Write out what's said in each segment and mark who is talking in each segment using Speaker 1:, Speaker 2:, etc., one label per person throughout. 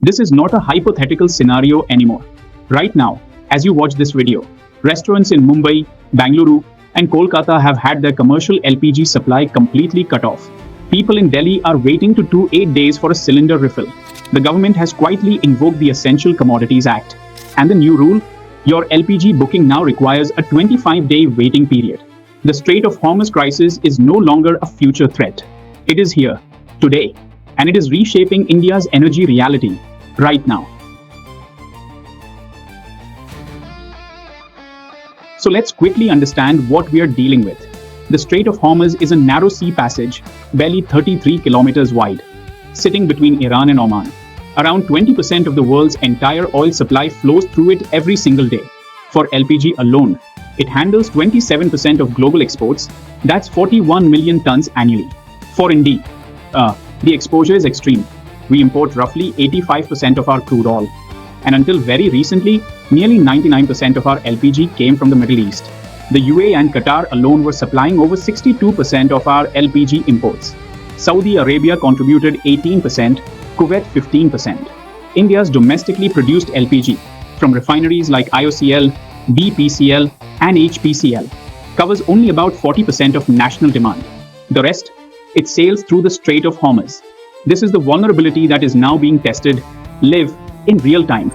Speaker 1: This is not a hypothetical scenario anymore. Right now, as you watch this video, restaurants in Mumbai, Bangalore, and Kolkata have had their commercial LPG supply completely cut off. People in Delhi are waiting to do 8 days for a cylinder refill. The government has quietly invoked the Essential Commodities Act. And the new rule? Your LPG booking now requires a 25-day waiting period. The Strait of Hormuz crisis is no longer a future threat. It is here, today, and it is reshaping India's energy reality right now. So let's quickly understand what we are dealing with. The Strait of Hormuz is a narrow sea passage, barely 33 kilometers wide, sitting between Iran and Oman. Around 20% of the world's entire oil supply flows through it every single day. For LPG alone, it handles 27% of global exports. That's 41 million tons annually. For India, the exposure is extreme. We import roughly 85% of our crude oil. And until very recently, nearly 99% of our LPG came from the Middle East. The UAE and Qatar alone were supplying over 62% of our LPG imports. Saudi Arabia contributed 18%, Kuwait 15%. India's domestically produced LPG, from refineries like IOCL, BPCL, and HPCL, covers only about 40% of national demand. The rest, it sails through the Strait of Hormuz. This is the vulnerability that is now being tested live in real time.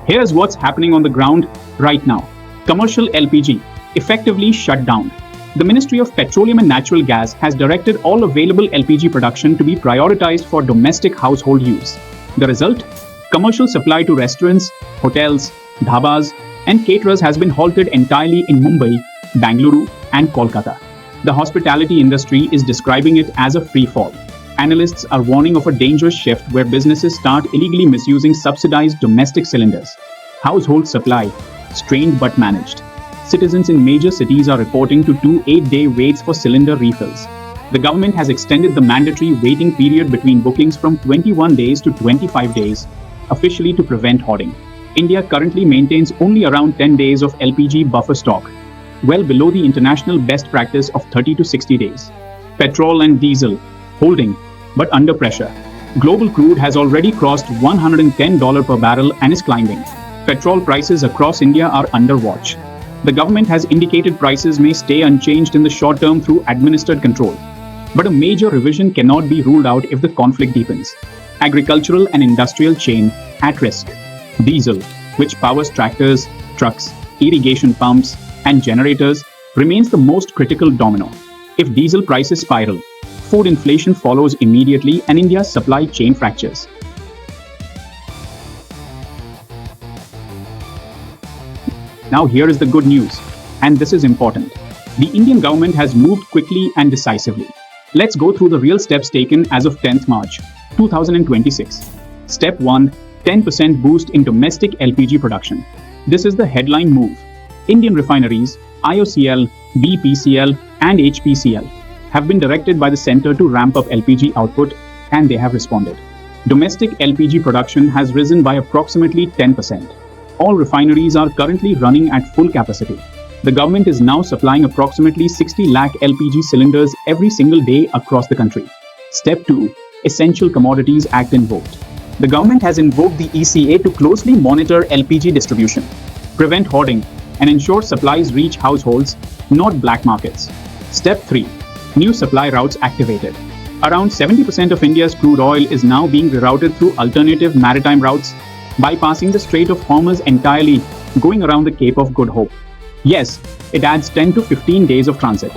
Speaker 1: Here's what's happening on the ground right now. Commercial LPG effectively shut down. The Ministry of Petroleum and Natural Gas has directed all available LPG production to be prioritized for domestic household use. The result? Commercial supply to restaurants, hotels, dhabas, and caterers has been halted entirely in Mumbai, Bangalore, and Kolkata. The hospitality industry is describing it as a free fall. Analysts are warning of a dangerous shift where businesses start illegally misusing subsidized domestic cylinders. Household supply, strained but managed. Citizens in major cities are reporting to do 8-day waits for cylinder refills. The government has extended the mandatory waiting period between bookings from 21 days to 25 days, officially to prevent hoarding. India currently maintains only around 10 days of LPG buffer stock, well below the international best practice of 30 to 60 days. Petrol and diesel, holding, but under pressure. Global crude has already crossed $110 per barrel and is climbing. Petrol prices across India are under watch. The government has indicated prices may stay unchanged in the short term through administered control. But a major revision cannot be ruled out if the conflict deepens. Agricultural and industrial chain at risk. Diesel, which powers tractors, trucks, irrigation pumps, and generators, remains the most critical domino. If diesel prices spiral, food inflation follows immediately and India's supply chain fractures. Now here is the good news, and this is important. The Indian government has moved quickly and decisively. Let's go through the real steps taken as of 10th March 2026. Step 1. 10% boost in domestic LPG production. This is the headline move. Indian refineries, IOCL, BPCL, and HPCL have been directed by the center to ramp up LPG output, and they have responded. Domestic LPG production has risen by approximately 10%. All refineries are currently running at full capacity. The government is now supplying approximately 60 lakh LPG cylinders every single day across the country. Step 2. Essential Commodities Act invoked. The government has invoked the ECA to closely monitor LPG distribution, prevent hoarding, and ensure supplies reach households, not black markets. Step 3. New supply routes activated. Around 70% of India's crude oil is now being rerouted through alternative maritime routes, bypassing the Strait of Hormuz entirely, going around the Cape of Good Hope. Yes, it adds 10 to 15 days of transit,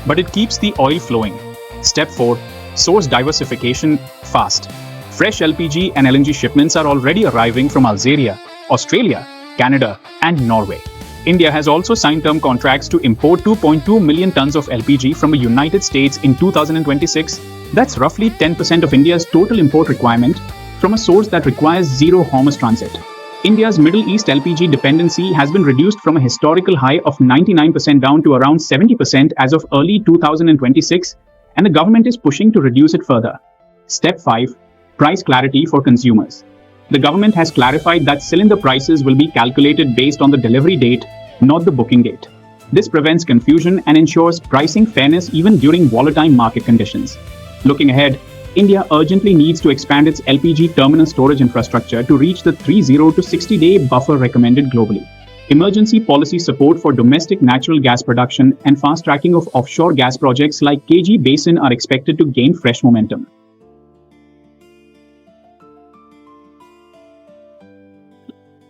Speaker 1: but it keeps the oil flowing. Step 4. Source diversification fast. Fresh LPG and LNG shipments are already arriving from Algeria, Australia, Canada, and Norway. India has also signed term contracts to import 2.2 million tons of LPG from the United States in 2026. That's roughly 10% of India's total import requirement, from a source that requires zero Hormuz transit. India's Middle East LPG dependency has been reduced from a historical high of 99% down to around 70% as of early 2026, and the government is pushing to reduce it further. Step 5. Price clarity for consumers. The government has clarified that cylinder prices will be calculated based on the delivery date, not the booking date. This prevents confusion and ensures pricing fairness even during volatile market conditions. Looking ahead, India urgently needs to expand its LPG terminal storage infrastructure to reach the 30 to 60-day buffer recommended globally. Emergency policy support for domestic natural gas production and fast-tracking of offshore gas projects like KG Basin are expected to gain fresh momentum.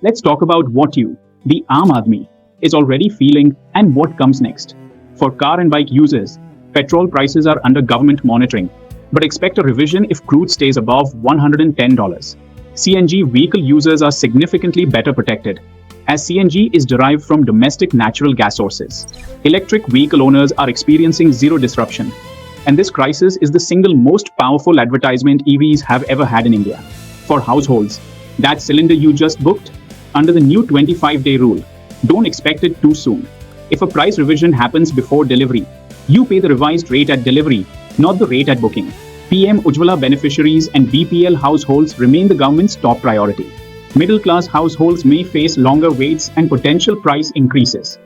Speaker 1: Let's talk about what you, the Aam Aadmi, is already feeling and what comes next. For car and bike users, petrol prices are under government monitoring, but expect a revision if crude stays above $110. CNG vehicle users are significantly better protected, as CNG is derived from domestic natural gas sources. Electric vehicle owners are experiencing zero disruption, and this crisis is the single most powerful advertisement EVs have ever had in India. For households, that cylinder you just booked? Under the new 25-day rule, don't expect it too soon. If a price revision happens before delivery, you pay the revised rate at delivery, not the rate at booking. PM Ujjwala beneficiaries and BPL households remain the government's top priority. Middle-class households may face longer waits and potential price increases.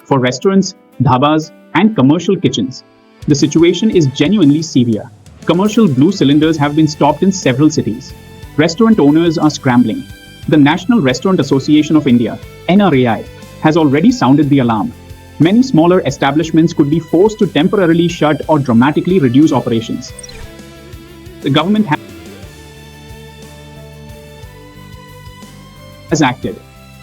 Speaker 1: For restaurants, dhabas, and commercial kitchens, the situation is genuinely severe. Commercial blue cylinders have been stopped in several cities. Restaurant owners are scrambling. The National Restaurant Association of India, NRAI, has already sounded the alarm. Many smaller establishments could be forced to temporarily shut or dramatically reduce operations. The government has acted.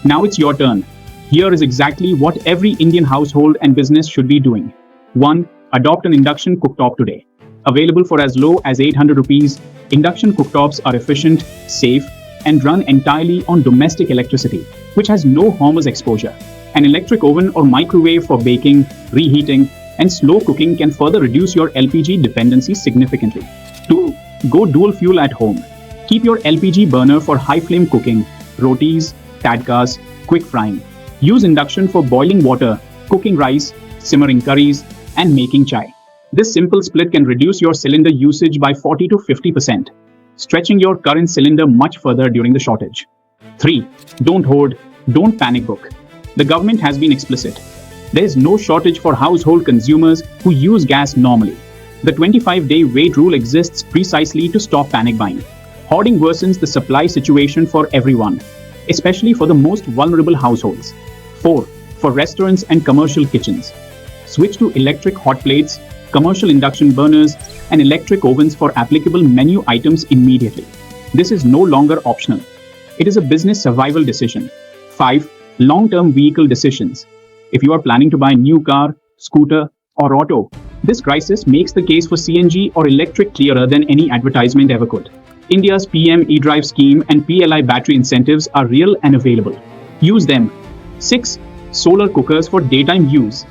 Speaker 1: Now it's your turn. Here is exactly what every Indian household and business should be doing. 1. Adopt an induction cooktop today. Available for as low as 800 rupees, induction cooktops are efficient, safe, and run entirely on domestic electricity, which has no Hormuz exposure. An electric oven or microwave for baking, reheating, and slow cooking can further reduce your LPG dependency significantly. 2. Go dual fuel at home. Keep your LPG burner for high flame cooking, rotis, tadkas, quick frying. Use induction for boiling water, cooking rice, simmering curries, and making chai. This simple split can reduce your cylinder usage by 40 to 50%, stretching your current cylinder much further during the shortage. 3. Don't hoard, don't panic book. The government has been explicit. There is no shortage for household consumers who use gas normally. The 25-day wait rule exists precisely to stop panic buying. Hoarding worsens the supply situation for everyone, especially for the most vulnerable households. 4. For restaurants and commercial kitchens, switch to electric hot plates, commercial induction burners, and electric ovens for applicable menu items immediately. This is no longer optional. It is a business survival decision. 5. Long-term vehicle decisions. If you are planning to buy a new car, scooter, or auto, this crisis makes the case for CNG or electric clearer than any advertisement ever could. India's PM eDrive scheme and PLI battery incentives are real and available. Use them. 6. Solar cookers for daytime use.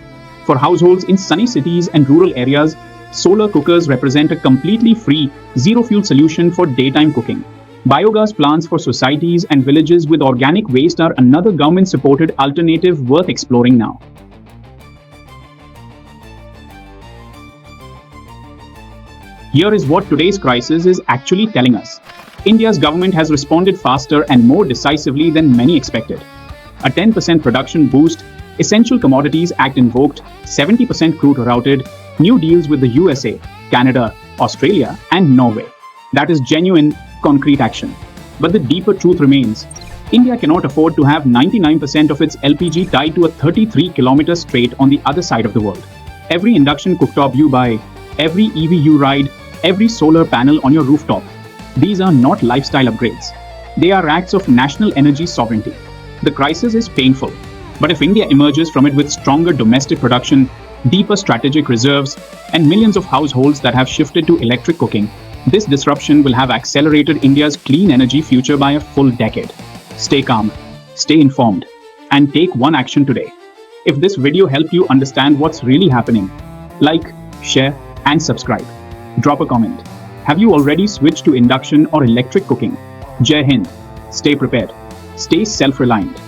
Speaker 1: For households in sunny cities and rural areas, solar cookers represent a completely free, zero-fuel solution for daytime cooking. Biogas plants for societies and villages with organic waste are another government-supported alternative worth exploring now. Here is what today's crisis is actually telling us. India's government has responded faster and more decisively than many expected. A 10% production boost, Essential Commodities Act invoked, 70% crude routed, new deals with the USA, Canada, Australia, and Norway. That is genuine, concrete action. But the deeper truth remains. India cannot afford to have 99% of its LPG tied to a 33-kilometer strait on the other side of the world. Every induction cooktop you buy, every EV you ride, every solar panel on your rooftop, these are not lifestyle upgrades. They are acts of national energy sovereignty. The crisis is painful, but if India emerges from it with stronger domestic production, deeper strategic reserves, and millions of households that have shifted to electric cooking, this disruption will have accelerated India's clean energy future by a full decade. Stay calm, stay informed, and take one action today. If this video helped you understand what's really happening, like, share, and subscribe. Drop a comment. Have you already switched to induction or electric cooking? Jai Hind. Stay prepared. Stay self-reliant.